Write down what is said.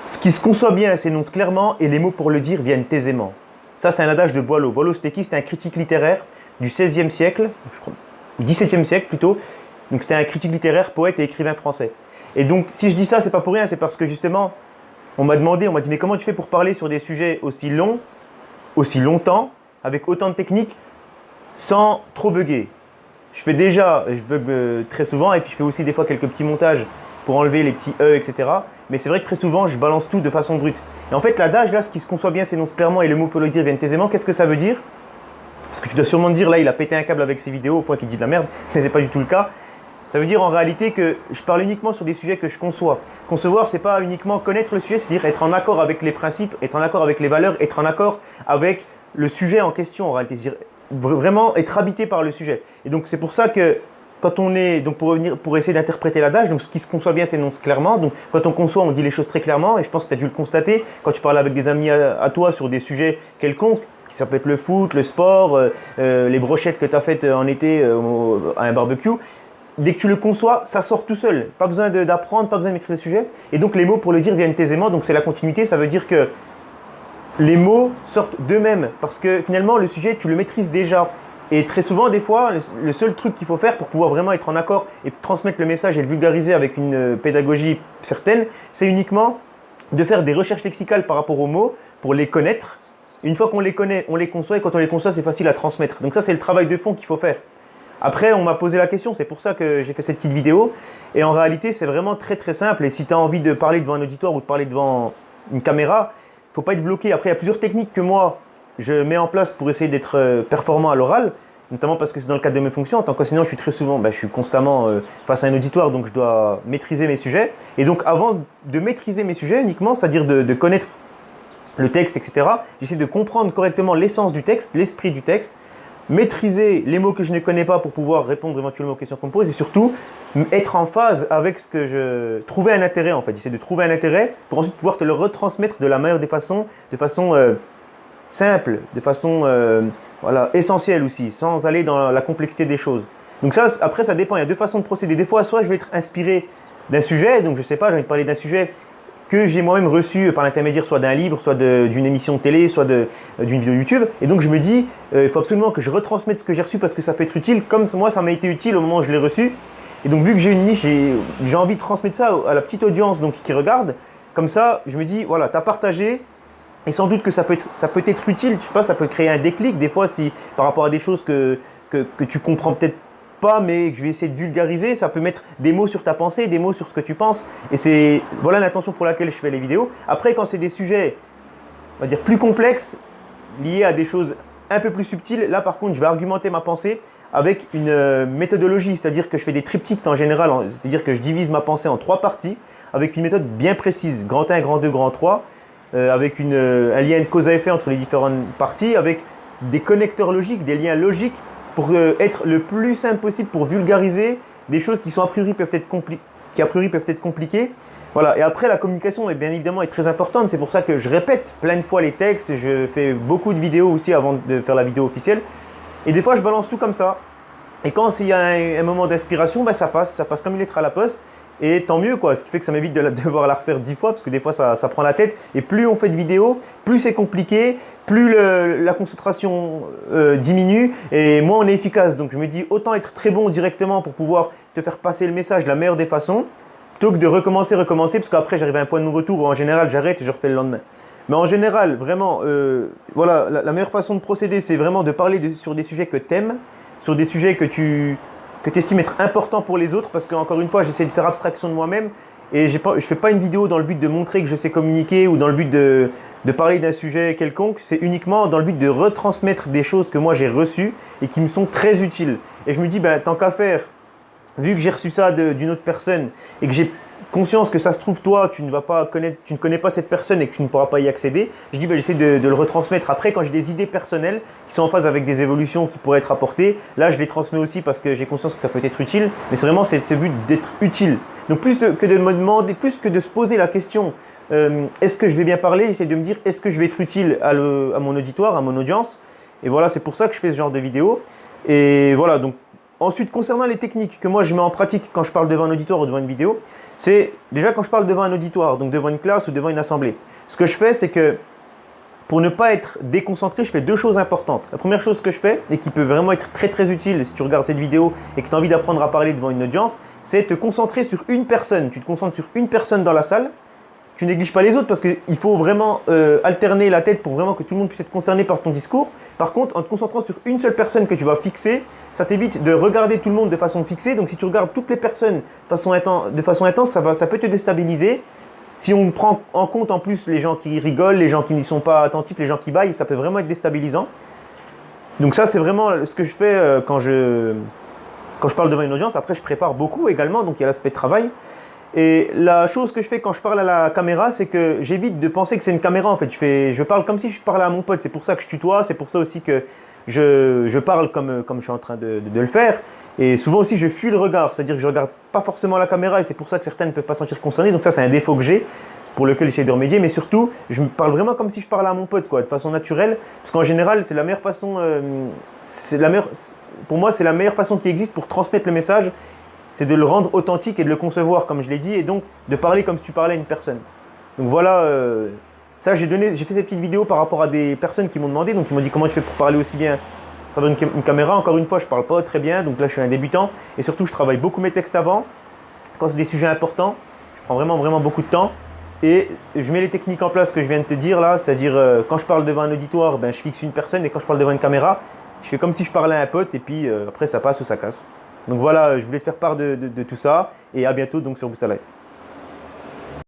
Ce qui se conçoit bien s'énonce clairement et les mots pour le dire viennent aisément. Ça, c'est un adage de Boileau. Boileau, c'était qui? C'était un critique littéraire du XVIe siècle, je crois, XVIIe siècle plutôt. Donc, c'était un critique littéraire, poète et écrivain français. Et donc, si je dis ça, c'est pas pour rien, c'est parce que justement, on m'a dit, mais comment tu fais pour parler sur des sujets aussi longs, aussi longtemps, avec autant de techniques, sans trop bugger? Je bug très souvent, et puis je fais aussi des fois quelques petits montages pour enlever les petits E, etc. Mais c'est vrai que très souvent, je balance tout de façon brute. Et en fait, l'adage, là, ce qui se conçoit bien s'énonce clairement et le mot peut le dire viennent aisément. Qu'est-ce que ça veut dire? Parce que tu dois sûrement te dire, là, il a pété un câble avec ses vidéos au point qu'il dit de la merde, mais ce n'est pas du tout le cas. Ça veut dire en réalité que je parle uniquement sur des sujets que je conçois. Concevoir, c'est pas uniquement connaître le sujet, c'est-à-dire être en accord avec les principes, être en accord avec les valeurs, être en accord avec le sujet en question en réalité. C'est-à-dire vraiment être habité par le sujet. Et donc c'est pour ça que quand on est, donc pour essayer d'interpréter l'adage, donc ce qui se conçoit bien s'énonce clairement. Donc quand on conçoit, on dit les choses très clairement. Et je pense que tu as dû le constater quand tu parles avec des amis à toi sur des sujets quelconques. Ça peut être le foot, le sport, les brochettes que tu as faites en été à un barbecue. Dès que tu le conçois, ça sort tout seul. Pas besoin d'apprendre, pas besoin de maîtriser le sujet. Et donc les mots pour le dire viennent aisément. Donc c'est la continuité, ça veut dire que les mots sortent d'eux-mêmes. Parce que finalement, le sujet, tu le maîtrises déjà. Et très souvent, des fois, le seul truc qu'il faut faire pour pouvoir vraiment être en accord et transmettre le message et le vulgariser avec une pédagogie certaine, c'est uniquement de faire des recherches lexicales par rapport aux mots pour les connaître. Une fois qu'on les connaît, on les conçoit et quand on les conçoit, c'est facile à transmettre. Donc ça, c'est le travail de fond qu'il faut faire. Après, on m'a posé la question, c'est pour ça que j'ai fait cette petite vidéo. Et en réalité, c'est vraiment très très simple. Et si tu as envie de parler devant un auditoire ou de parler devant une caméra, il ne faut pas être bloqué. Après, il y a plusieurs techniques que moi, je mets en place pour essayer d'être performant à l'oral, notamment parce que c'est dans le cadre de mes fonctions. En tant qu'enseignant, je suis très souvent, je suis constamment face à un auditoire, donc je dois maîtriser mes sujets. Et donc, avant de maîtriser mes sujets uniquement, c'est-à-dire de connaître le texte, etc., j'essaie de comprendre correctement l'essence du texte, l'esprit du texte, maîtriser les mots que je ne connais pas pour pouvoir répondre éventuellement aux questions qu'on me pose et surtout être en phase avec ce que je... Trouver un intérêt en fait, j'essaie de trouver un intérêt pour ensuite pouvoir te le retransmettre de la meilleure des façons, de façon simple, de façon voilà, essentielle aussi, sans aller dans la complexité des choses. Donc ça, après ça dépend, il y a deux façons de procéder. Des fois, soit je vais être inspiré d'un sujet, donc je sais pas, j'ai envie de parler d'un sujet que j'ai moi-même reçu par l'intermédiaire soit d'un livre, soit d'une émission de télé, soit d'une vidéo YouTube. Et donc je me dis, il faut absolument que je retransmette ce que j'ai reçu parce que ça peut être utile, comme moi ça m'a été utile au moment où je l'ai reçu. Et donc vu que j'ai une niche, j'ai envie de transmettre ça à la petite audience donc, qui regarde. Comme ça, je me dis, voilà, tu as partagé. Et sans doute que ça peut être utile, je sais pas, ça peut créer un déclic. Des fois, si par rapport à des choses que tu comprends peut-être pas, mais que je vais essayer de vulgariser, ça peut mettre des mots sur ta pensée, des mots sur ce que tu penses. Et c'est voilà l'intention pour laquelle je fais les vidéos. Après, quand c'est des sujets, on va dire, plus complexes, liés à des choses un peu plus subtiles, là par contre, je vais argumenter ma pensée avec une méthodologie, c'est-à-dire que je fais des triptyques en général, c'est-à-dire que je divise ma pensée en 3 parties avec une méthode bien précise, grand 1, grand 2, grand 3, avec un lien de cause à effet entre les différentes parties, avec des connecteurs logiques, des liens logiques, pour être le plus simple possible pour vulgariser des choses qui sont a priori peuvent être compliquées. Voilà. Et après, la communication est bien évidemment est très importante. C'est pour ça que je répète plein de fois les textes. Je fais beaucoup de vidéos aussi avant de faire la vidéo officielle. Et des fois, je balance tout comme ça. Et quand il y a un moment d'inspiration, ça passe comme une lettre à la poste. Et tant mieux quoi, ce qui fait que ça m'évite de devoir la refaire 10 fois parce que des fois ça prend la tête et plus on fait de vidéos, plus c'est compliqué, plus la concentration diminue et moins on est efficace. Donc je me dis autant être très bon directement pour pouvoir te faire passer le message de la meilleure des façons plutôt que de recommencer parce qu'après j'arrive à un point de non-retour où en général j'arrête et je refais le lendemain. Mais en général vraiment voilà, la meilleure façon de procéder c'est vraiment de parler sur des sujets que tu aimes, sur des sujets que tu estimes être important pour les autres parce qu'encore une fois, j'essaie de faire abstraction de moi-même et je ne fais pas une vidéo dans le but de montrer que je sais communiquer ou dans le but de parler d'un sujet quelconque. C'est uniquement dans le but de retransmettre des choses que moi j'ai reçues et qui me sont très utiles. Et je me dis, tant qu'à faire, vu que j'ai reçu ça d'une autre personne et que j'ai conscience que ça se trouve, toi, tu ne connais pas cette personne et que tu ne pourras pas y accéder, je dis j'essaie de le retransmettre. Après, quand j'ai des idées personnelles qui sont en phase avec des évolutions qui pourraient être apportées, là, je les transmets aussi parce que j'ai conscience que ça peut être utile. Mais c'est vraiment c'est but d'être utile. Donc, plus que de me demander, plus que de se poser la question, est-ce que je vais bien parler, j'essaie de me dire, est-ce que je vais être utile à mon auditoire, à mon audience. Et voilà, c'est pour ça que je fais ce genre de vidéo. Et voilà, donc, Ensuite, concernant les techniques que moi je mets en pratique quand je parle devant un auditoire ou devant une vidéo, c'est déjà quand je parle devant un auditoire, donc devant une classe ou devant une assemblée. Ce que je fais, c'est que pour ne pas être déconcentré, je fais deux choses importantes. La première chose que je fais, et qui peut vraiment être très très utile si tu regardes cette vidéo et que tu as envie d'apprendre à parler devant une audience, c'est te concentrer sur une personne. Tu te concentres sur une personne dans la salle. Tu négliges pas les autres parce qu'il faut vraiment alterner la tête pour vraiment que tout le monde puisse être concerné par ton discours. Par contre, en te concentrant sur une seule personne que tu vas fixer, ça t'évite de regarder tout le monde de façon fixée. Donc si tu regardes toutes les personnes de façon intense, ça peut te déstabiliser. Si on prend en compte en plus les gens qui rigolent, les gens qui n'y sont pas attentifs, les gens qui baillent, ça peut vraiment être déstabilisant. Donc ça, c'est vraiment ce que je fais quand je parle devant une audience. Après, je prépare beaucoup également, donc il y a l'aspect travail. Et la chose que je fais quand je parle à la caméra, c'est que j'évite de penser que c'est une caméra en fait. Je parle comme si je parlais à mon pote. C'est pour ça que je tutoie, c'est pour ça aussi que je parle comme je suis en train de le faire. Et souvent aussi, je fuis le regard, c'est-à-dire que je ne regarde pas forcément la caméra et c'est pour ça que certains ne peuvent pas se sentir concernés. Donc ça, c'est un défaut que j'ai pour lequel j'essaie de remédier. Mais surtout, je me parle vraiment comme si je parlais à mon pote, quoi, de façon naturelle. Parce qu'en général, c'est la meilleure façon, pour moi, c'est la meilleure façon qui existe pour transmettre le message. C'est de le rendre authentique et de le concevoir, comme je l'ai dit, et donc de parler comme si tu parlais à une personne. Donc voilà, ça j'ai fait cette petite vidéo par rapport à des personnes qui m'ont demandé, donc ils m'ont dit comment tu fais pour parler aussi bien à travers une caméra. Encore une fois, je ne parle pas très bien, donc là je suis un débutant, et surtout je travaille beaucoup mes textes avant. Quand c'est des sujets importants, je prends vraiment beaucoup de temps, et je mets les techniques en place que je viens de te dire là, c'est-à-dire quand je parle devant un auditoire, je fixe une personne, et quand je parle devant une caméra, je fais comme si je parlais à un pote, et puis après ça passe ou ça casse. Donc voilà, je voulais te faire part de tout ça et à bientôt donc sur Boosta Life.